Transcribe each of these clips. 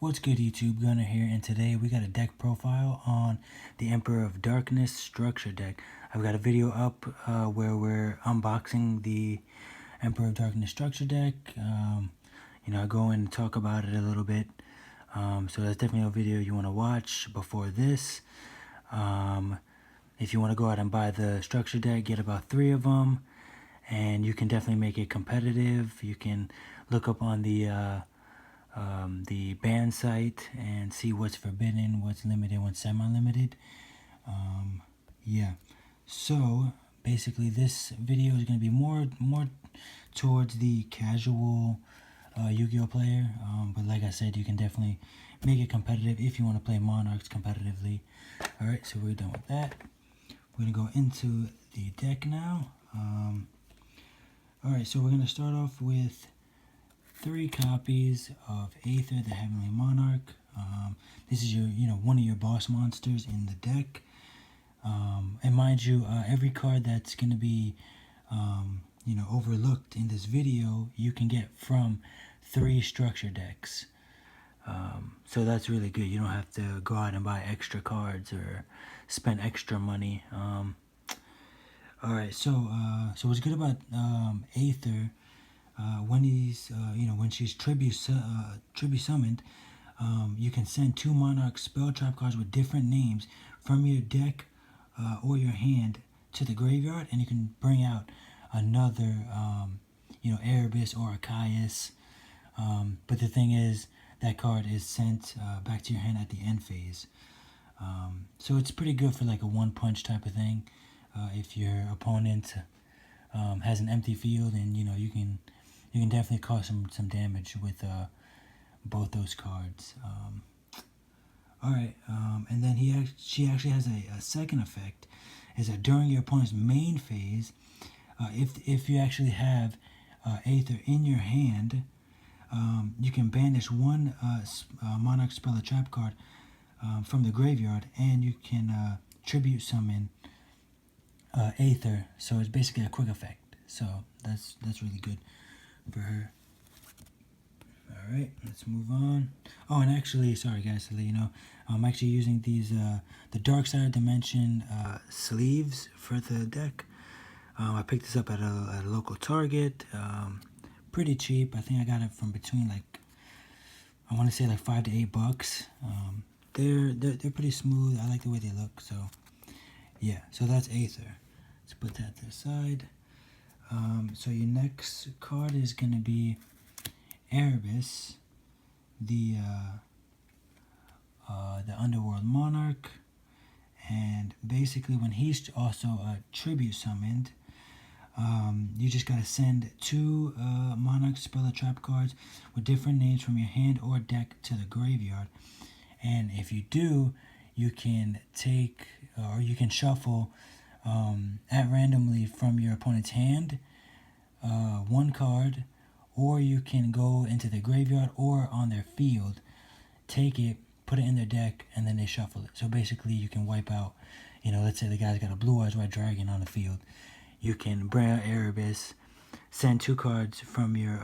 What's good, YouTube? Gunner here, and today we got a deck profile on the Emperor of Darkness structure deck. I've got a video up where we're unboxing the Emperor of Darkness structure deck. I go in and talk about it a little bit. So that's definitely a video you want to watch before this. If you want to go out and buy the structure deck, get about 3 of them, and you can definitely make it competitive. You can look up on the ban site and see what's forbidden, what's limited, what's semi-limited. Yeah, so basically this video is going to be more towards the casual Yu-Gi-Oh player, but like I said, you can definitely make it competitive if you want to play Monarchs competitively. Alright, so we're done with that. We're going to go into the deck now. Alright, so we're going to start off with 3 copies of Aether, the Heavenly Monarch. This is your, one of your boss monsters in the deck. And mind you, every card that's going to be, overlooked in this video, you can get from 3 structure decks. So that's really good. You don't have to go out and buy extra cards or spend extra money. Alright, so what's good about Aether, when she's tribute summoned, you can send 2 Monarch spell trap cards with different names from your deck or your hand to the graveyard, and you can bring out another, Erebus or a Caius. But the thing is, that card is sent back to your hand at the end phase. So it's pretty good for like a one-punch type of thing. If your opponent has an empty field, and you can definitely cause some damage with both those cards. Alright, and then she actually has a second effect, is that during your opponent's main phase, if you actually have Aether in your hand, you can banish 1 Monarch spell or trap card from the graveyard, and you can tribute summon Aether. So it's basically a quick effect. So that's really good for her. Alright, let's move on. Oh, and actually, sorry guys to let you know, I'm actually using these, the Dark Side Dimension sleeves for the deck. I picked this up at a local Target. Pretty cheap. I think I got it from between I want to say like $5 to $8. They're pretty smooth. I like the way they look. So yeah, so that's Aether. Let's put that to the side. So your next card is going to be Erebus, the Underworld Monarch, and basically when he's also tribute summoned, you just gotta send 2 Monarch spell or trap cards with different names from your hand or deck to the graveyard, and if you do, you can take or you can shuffle at randomly from your opponent's hand 1 card, or you can go into the graveyard or on their field, take it, put it in their deck, and then they shuffle it. So basically you can wipe out, let's say the guy's got a Blue Eyes White Dragon on the field. You can bring out Erebus, send 2 cards from your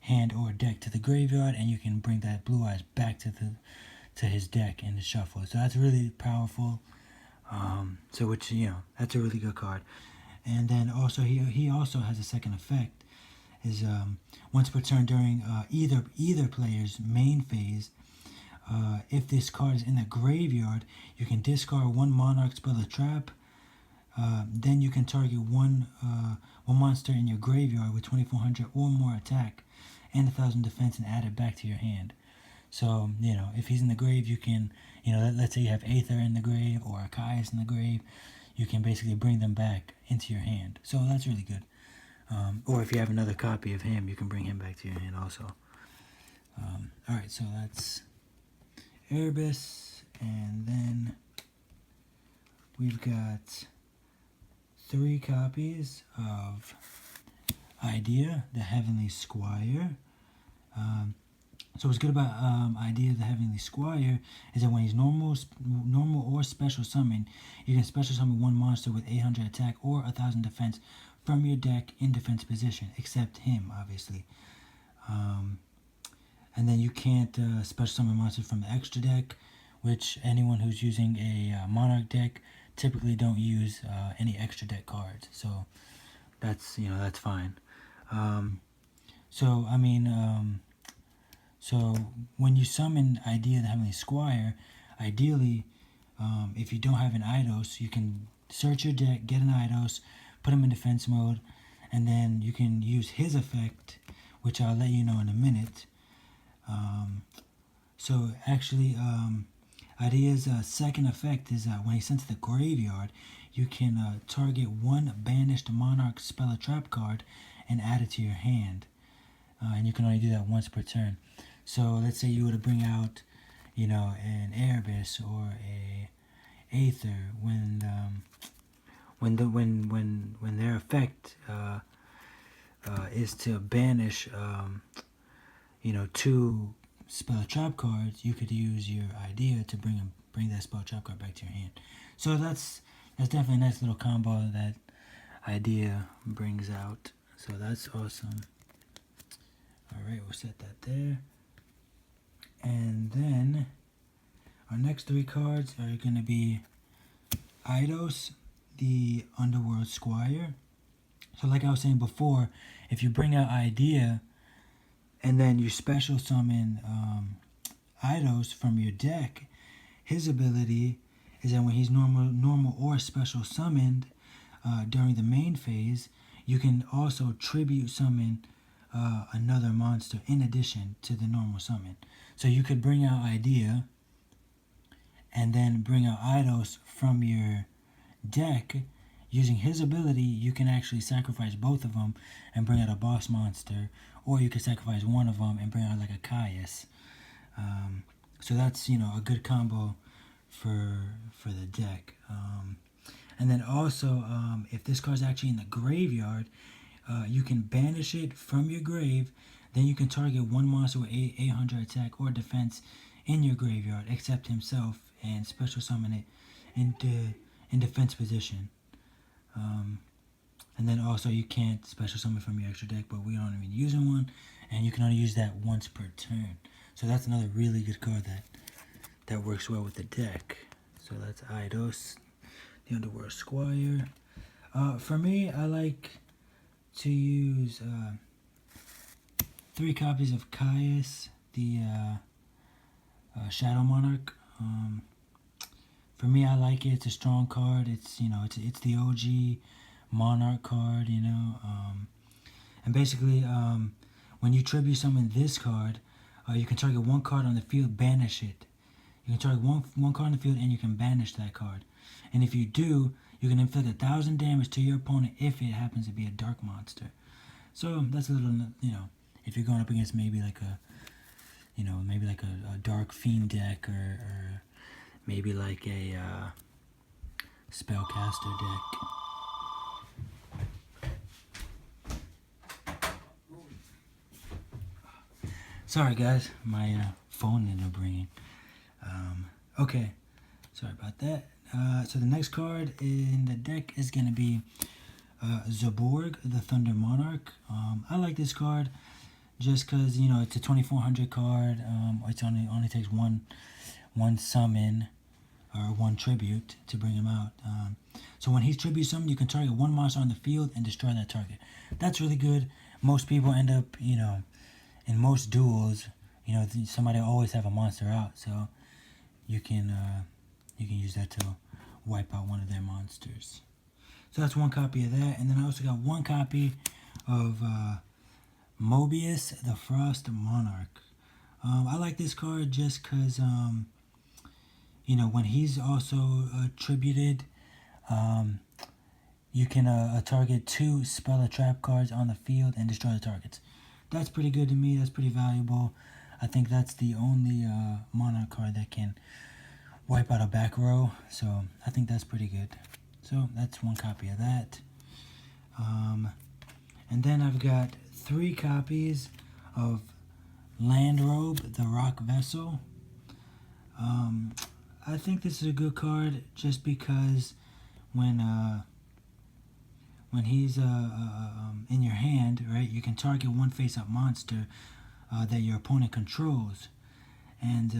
hand or deck to the graveyard, and you can bring that Blue Eyes back to his deck in the shuffle. So that's really powerful. That's a really good card. And then also he also has a second effect, is once per turn during either player's main phase, if this card is in the graveyard, you can discard 1 Monarch spell or trap. Then you can target one monster in your graveyard with 2400 or more attack and 1000 defense and add it back to your hand. So, if he's in the grave, you can, let's say you have Aether in the grave or a Caius in the grave, you can basically bring them back into your hand. So that's really good. Or if you have another copy of him, you can bring him back to your hand also. Alright, so that's Erebus, and then we've got 3 copies of Idea, the Heavenly Squire. So what's good about Idea, the Heavenly Squire, is that when he's normal or special summon, you can special summon 1 monster with 800 attack or 1000 defense from your deck in defense position, except him, obviously. And then you can't special summon monsters from the extra deck, which anyone who's using a Monarch deck typically don't use any extra deck cards. So that's that's fine. So I mean, so when you summon Idea the Heavenly Squire, ideally, if you don't have an Eidos, you can search your deck, get an Eidos, put him in defense mode, and then you can use his effect, which I'll let you know in a minute. So actually, Idea's second effect is when he's sent to the graveyard, you can target one banished Monarch spell or trap card and add it to your hand. And you can only do that once per turn. So let's say you were to bring out, an Erebus or a Aether when their effect is to banish, two spell trap cards, you could use your Idea to bring that spell trap card back to your hand. So that's definitely a nice little combo that Idea brings out. So that's awesome. Alright, we'll set that there. And then our next three cards are going to be Eidos, the Underworld Squire. So like I was saying before, if you bring out Idea and then you special summon Eidos from your deck, his ability is that when he's normal or special summoned during the main phase, you can also tribute summon another monster in addition to the normal summon. So you could bring out Idea and then bring out Eidos from your deck. Using his ability, you can actually sacrifice both of them and bring out a boss monster, or you could sacrifice one of them and bring out like a Caius. So that's a good combo for the deck. And then also, if this card's actually in the graveyard, you can banish it from your grave. Then you can target one monster with 800 attack or defense in your graveyard, except himself, and special summon it in defense position. And then also you can't special summon from your extra deck, but we aren't even using one, and you can only use that once per turn. So that's another really good card that works well with the deck. So that's Eidos, the Underworld Squire. For me, I like to use 3 copies of Caius, the Shadow Monarch. For me, I like it. It's a strong card. It's it's the OG Monarch card. And basically, when you tribute summon this card, you can target one card on the field, banish it. You can target one card on the field, and you can banish that card. And if you do, you can inflict 1,000 damage to your opponent if it happens to be a dark monster. So that's a little, if you're going up against maybe like a dark fiend deck, or maybe like a spellcaster deck. Sorry guys, my phone ended up ringing. Okay, sorry about that. So the next card in the deck is going to be Zaborg, the Thunder Monarch. I like this card just because it's a 2400 card. It only takes one summon or one tribute to bring him out. So when he's tribute summoned, you can target one monster on the field and destroy that target. That's really good. Most people end up in most duels, somebody always have a monster out, so you can use that to wipe out one of their monsters. So that's one copy of that, and then I also got one copy of Mobius, the Frost Monarch. I like this card just because, when he's also tributed, you can target 2 spell or trap cards on the field and destroy the targets. That's pretty good to me. That's pretty valuable. I think that's the only Monarch card that can wipe out a back row, so I think that's pretty good. So that's one copy of that. And then I've got 3 copies of Landrobe, the Rock Vessel. I think this is a good card just because when he's in your hand, right, you can target one face-up monster that your opponent controls. And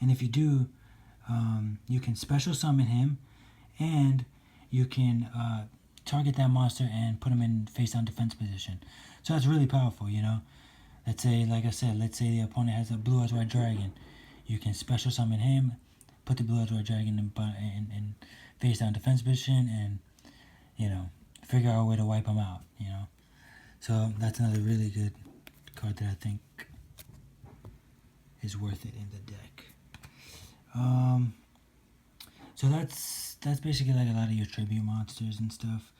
if you do, you can special summon him, and you can target that monster and put him in face down defense position. So that's really powerful, you know. Let's say, like I said, let's say the opponent has a blue eyes white dragon. You can special summon him, put the blue eyes white dragon in face down defense position, and, you know, figure out a way to wipe him out, you know. So that's another really good card that I think is worth it in the deck. So that's basically like a lot of your tribute monsters and stuff.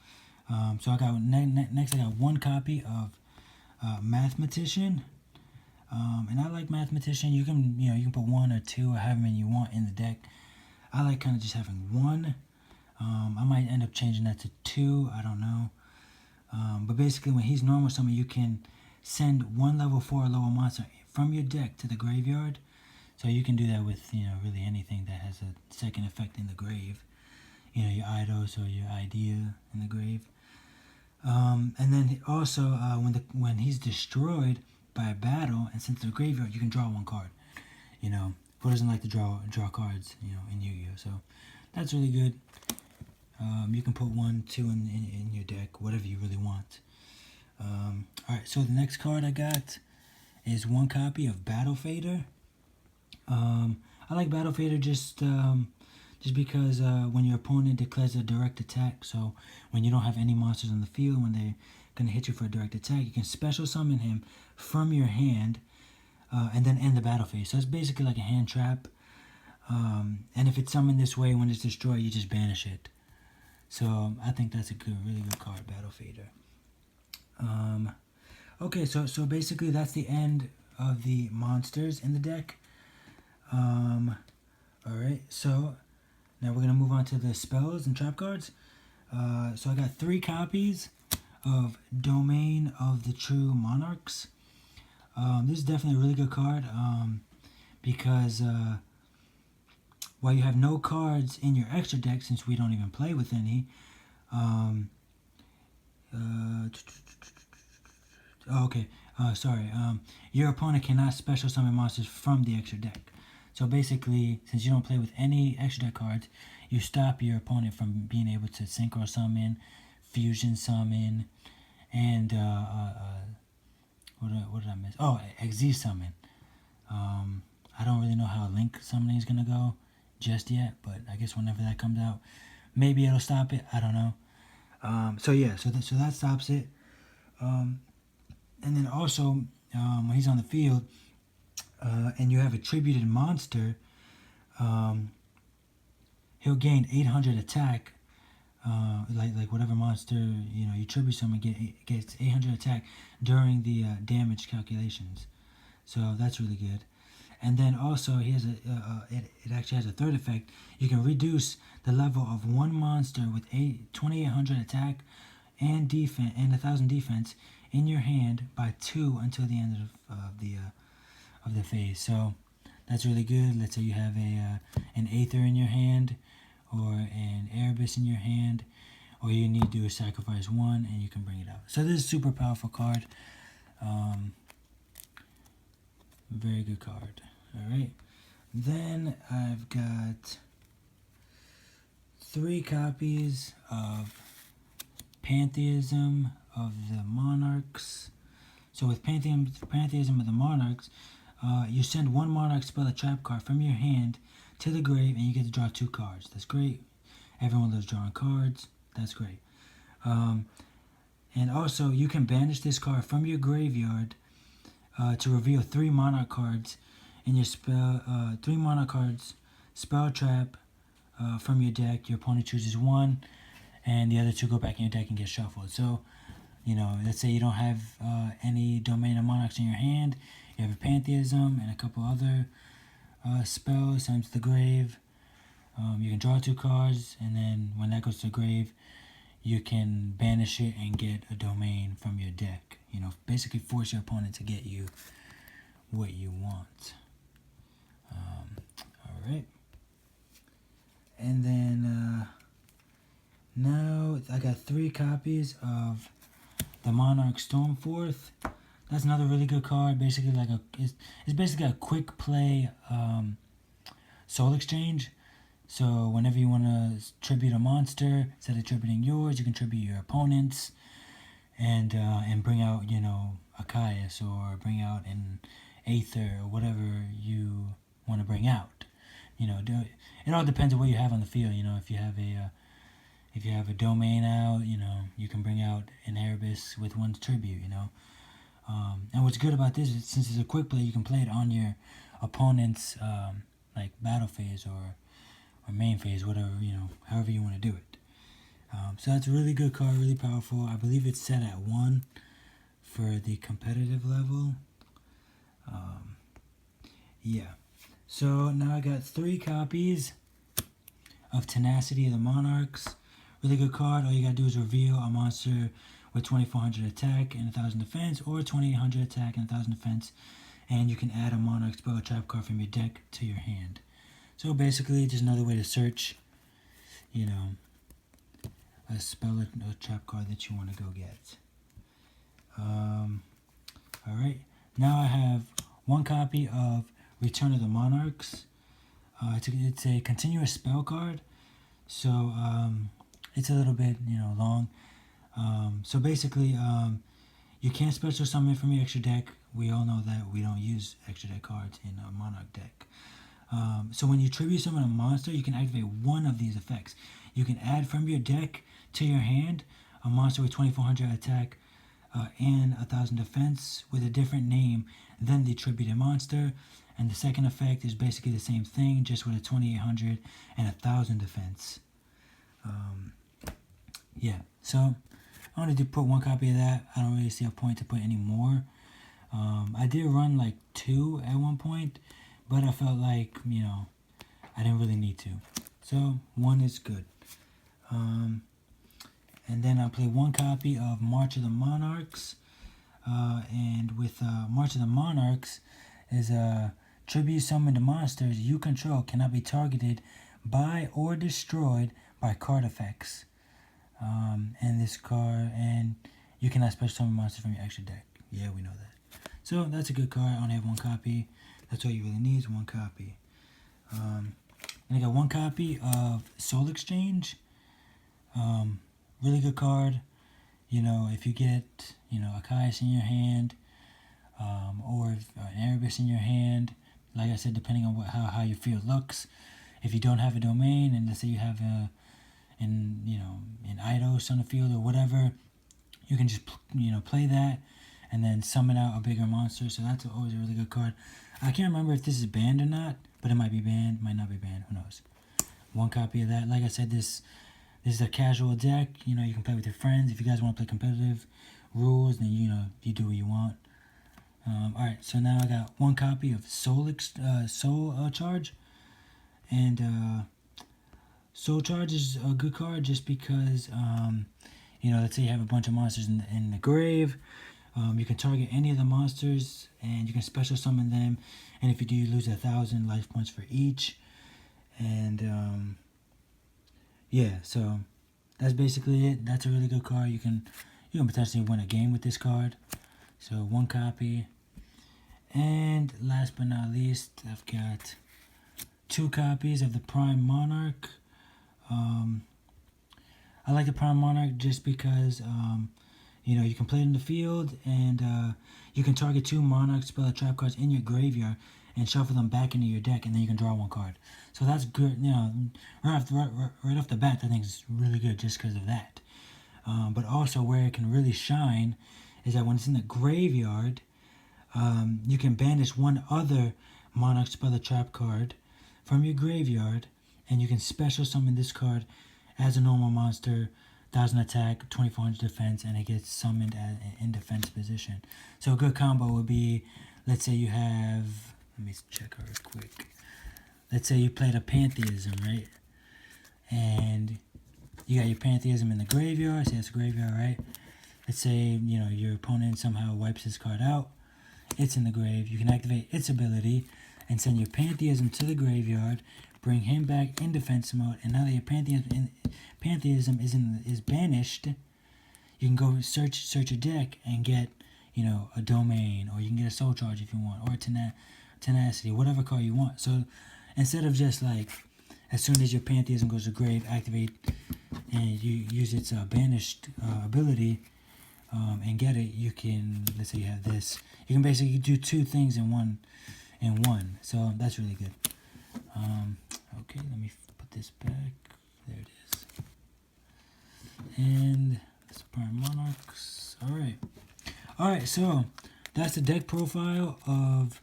So I got next I got one copy of Mathematician. And I like Mathematician. You can put one or two or however many you want in the deck. I like kind of just having one. I might end up changing that to two. I don't know. But basically, when he's normal summon, you can send one level 4 or lower monster from your deck to the graveyard. So you can do that with, you know, really anything that has a second effect in the grave. You know, your Eidos or your Idea in the grave. And then also, when he's destroyed by a battle and sent to the graveyard, you can draw one card. You know, who doesn't like to draw cards, you know, in Yu-Gi-Oh? So that's really good. You can put 1, 2 in your deck, whatever you really want. Alright, so the next card I got is one copy of Battle Fader. I like Battle Fader just because when your opponent declares a direct attack, so when you don't have any monsters on the field, when they're going to hit you for a direct attack, you can special summon him from your hand and then end the battle phase. So it's basically like a hand trap. And if it's summoned this way, when it's destroyed, you just banish it. So I think that's a really good card, Battle Fader. Okay, so basically that's the end of the monsters in the deck. Alright, so now we're going to move on to the spells and trap cards. So I got 3 copies of Domain of the True Monarchs. This is definitely a really good card because while you have no cards in your extra deck, since we don't even play with any, your opponent cannot special summon monsters from the extra deck. So basically, since you don't play with any extra deck cards, you stop your opponent from being able to synchro summon, fusion summon, and what did I miss? Oh, Exi summon. I don't really know how Link summoning is gonna go just yet, but I guess whenever that comes out, maybe it'll stop it. I don't know. So that stops it. And then also, when he's on the field, and you have a tributed monster, he'll gain 800 attack. Like whatever monster you tribute summon gets 800 attack during the damage calculations. So that's really good. And then also he has it actually has a third effect. You can reduce the level of one monster with 2800 attack and defense and 1000 defense in your hand by 2 until the end of the phase. So that's really good. Let's say you have an Aether in your hand or an Erebus in your hand, or you need to sacrifice 1 and you can bring it out. So this is a super powerful card. Very good card. Alright. Then I've got 3 copies of Pantheism of the Monarchs. So with Pantheism of the Monarchs, you send 1 Monarch spell a trap card from your hand to the grave, and you get to draw 2 cards. That's great. Everyone loves drawing cards. That's great. And also, you can banish this card from your graveyard to reveal 3 Monarch cards in your spell. 3 Monarch cards, spell trap from your deck. Your opponent chooses 1, and the other 2 go back in your deck and get shuffled. So, let's say you don't have any Domain of Monarchs in your hand. You have a Pantheism and a couple other spells. Send to the grave. You can draw 2 cards, and then when that goes to the grave, you can banish it and get a domain from your deck. Basically force your opponent to get you what you want. Alright. And then now I got 3 copies of the Monarch Stormforth. that's another really good card. Basically, it's basically a quick play soul exchange. So whenever you want to tribute a monster, instead of tributing yours, you can tribute your opponent's, and bring out a Caius, or bring out an Aether, or whatever you want to bring out. It all depends on what you have on the field. If you have a domain out, you can bring out an Erebus with one's tribute. And what's good about this is, since it's a quick play, you can play it on your opponent's like battle phase or main phase, whatever, however you want to do it. So that's a really good card, really powerful. I believe it's set at 1 for the competitive level. Yeah. So now I got 3 copies of Tenacity of the Monarchs. Really good card. All you gotta do is reveal a monster with 2400 attack and 1000 defense, or 2800 attack and 1000 defense, and you can add a Monarch spell or trap card from your deck to your hand. So basically, just another way to search, a spell or trap card that you want to go get. Alright, now I have 1 copy of Return of the Monarchs. It's a continuous spell card, so it's a little bit long. So basically, you can't special summon from your extra deck. We all know that we don't use extra deck cards in a Monarch deck. So when you tribute summon a monster, you can activate one of these effects. You can add from your deck to your hand a monster with 2400 attack and 1000 defense with a different name than the tributed monster. And the second effect is basically the same thing, just with a 2800 and 1000 defense. Yeah, so I wanted to put 1 copy of that. I don't really see a point to put any more. I did run like 2 at one point, but I felt like, I didn't really need to. So 1 is good. And then I'll play 1 copy of March of the Monarchs. And with March of the Monarchs is tribute summon to monsters you control cannot be targeted by or destroyed by card effects. And this card, and you cannot special summon monsters from your extra deck. Yeah, we know that. So that's a good card. I only have 1 copy. That's all you really need is 1 copy. And I got 1 copy of Soul Exchange. Really good card. If you get, a Caius in your hand, or an Erebus in your hand, like I said, depending on how your field looks. If you don't have a domain, and let's say you have an Eidos on the field or whatever, you can just play that and then summon out a bigger monster. So that's always a really good card. I can't remember if this is banned or not, but it might be banned, might not be banned, who knows. 1 copy of that. Like I said, this is a casual deck. You can play with your friends. If you guys want to play competitive rules, then you do what you want. Alright, so now I got 1 copy of Soul Charge. And Soul Charge is a good card just because, let's say you have a bunch of monsters in the grave. You can target any of the monsters, and you can special summon them. And if you do, you lose 1000 life points for each. And yeah, so that's basically it. That's a really good card. You can potentially win a game with this card. So 1 copy. And last but not least, I've got 2 copies of the Prime Monarch. I like the Prime Monarch just because, you can play it in the field, and you can target 2 Monarch spell or trap cards in your graveyard and shuffle them back into your deck, and then you can draw 1 card. So that's good. Right off the bat, I think it's really good just because of that. But also where it can really shine is that when it's in the graveyard, you can banish 1 other Monarch spell or trap card from your graveyard, and you can special summon this card as a normal monster, 1000 attack, 2400 defense, and it gets summoned in defense position. So a good combo would be, let's say you have, let me check her quick. Let's say you played a Pantheism, right? And you got your Pantheism in the graveyard. Say it's a graveyard, right? Let's say, your opponent somehow wipes this card out. It's in the grave. You can activate its ability and send your Pantheism to the graveyard, bring him back in defense mode, and now that your Pantheism is banished, you can go search your deck and get, a domain, or you can get a soul charge if you want, or a tenacity, whatever card you want. So instead of just like, as soon as your pantheism goes to grave, activate and you use its banished ability and get it, you can, let's say you have this, you can basically do two things in one. So that's really good. Okay, let me put this back. There it is. And that's Prime Monarchs. Alright, so that's the deck profile of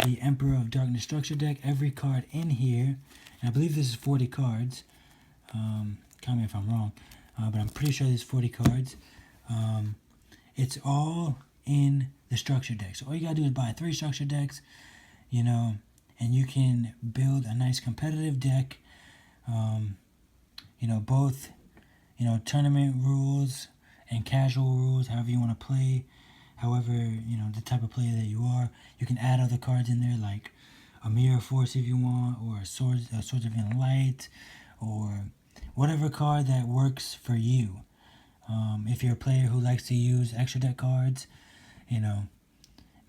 the Emperor of Darkness structure deck. Every card in here, and I believe this is 40 cards. Tell me if I'm wrong, but I'm pretty sure there's 40 cards. It's all in the structure deck. So all you gotta do is buy 3 structure decks, and you can build a nice competitive deck. Both, tournament rules and casual rules, however you want to play, however, the type of player that you are. You can add other cards in there, like a Mirror Force if you want, or a Swords of Inner Light, or whatever card that works for you. If you're a player who likes to use extra deck cards,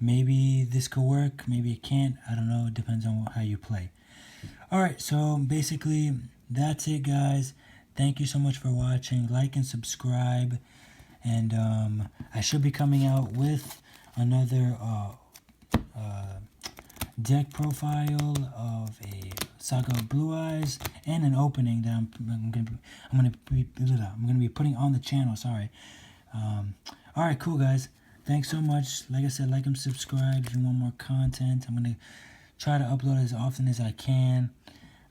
maybe this could work, maybe it can't. I don't know. It depends on how you play. Alright, so basically, that's it, guys. Thank you so much for watching. Like and subscribe. And I should be coming out with another deck profile of a Saga of Blue Eyes and an opening that I'm gonna be putting on the channel. Sorry. All right, cool, guys. Thanks so much. Like I said, like and subscribe if you want more content. I'm gonna try to upload as often as I can.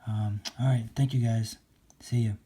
All right, thank you, guys. See you.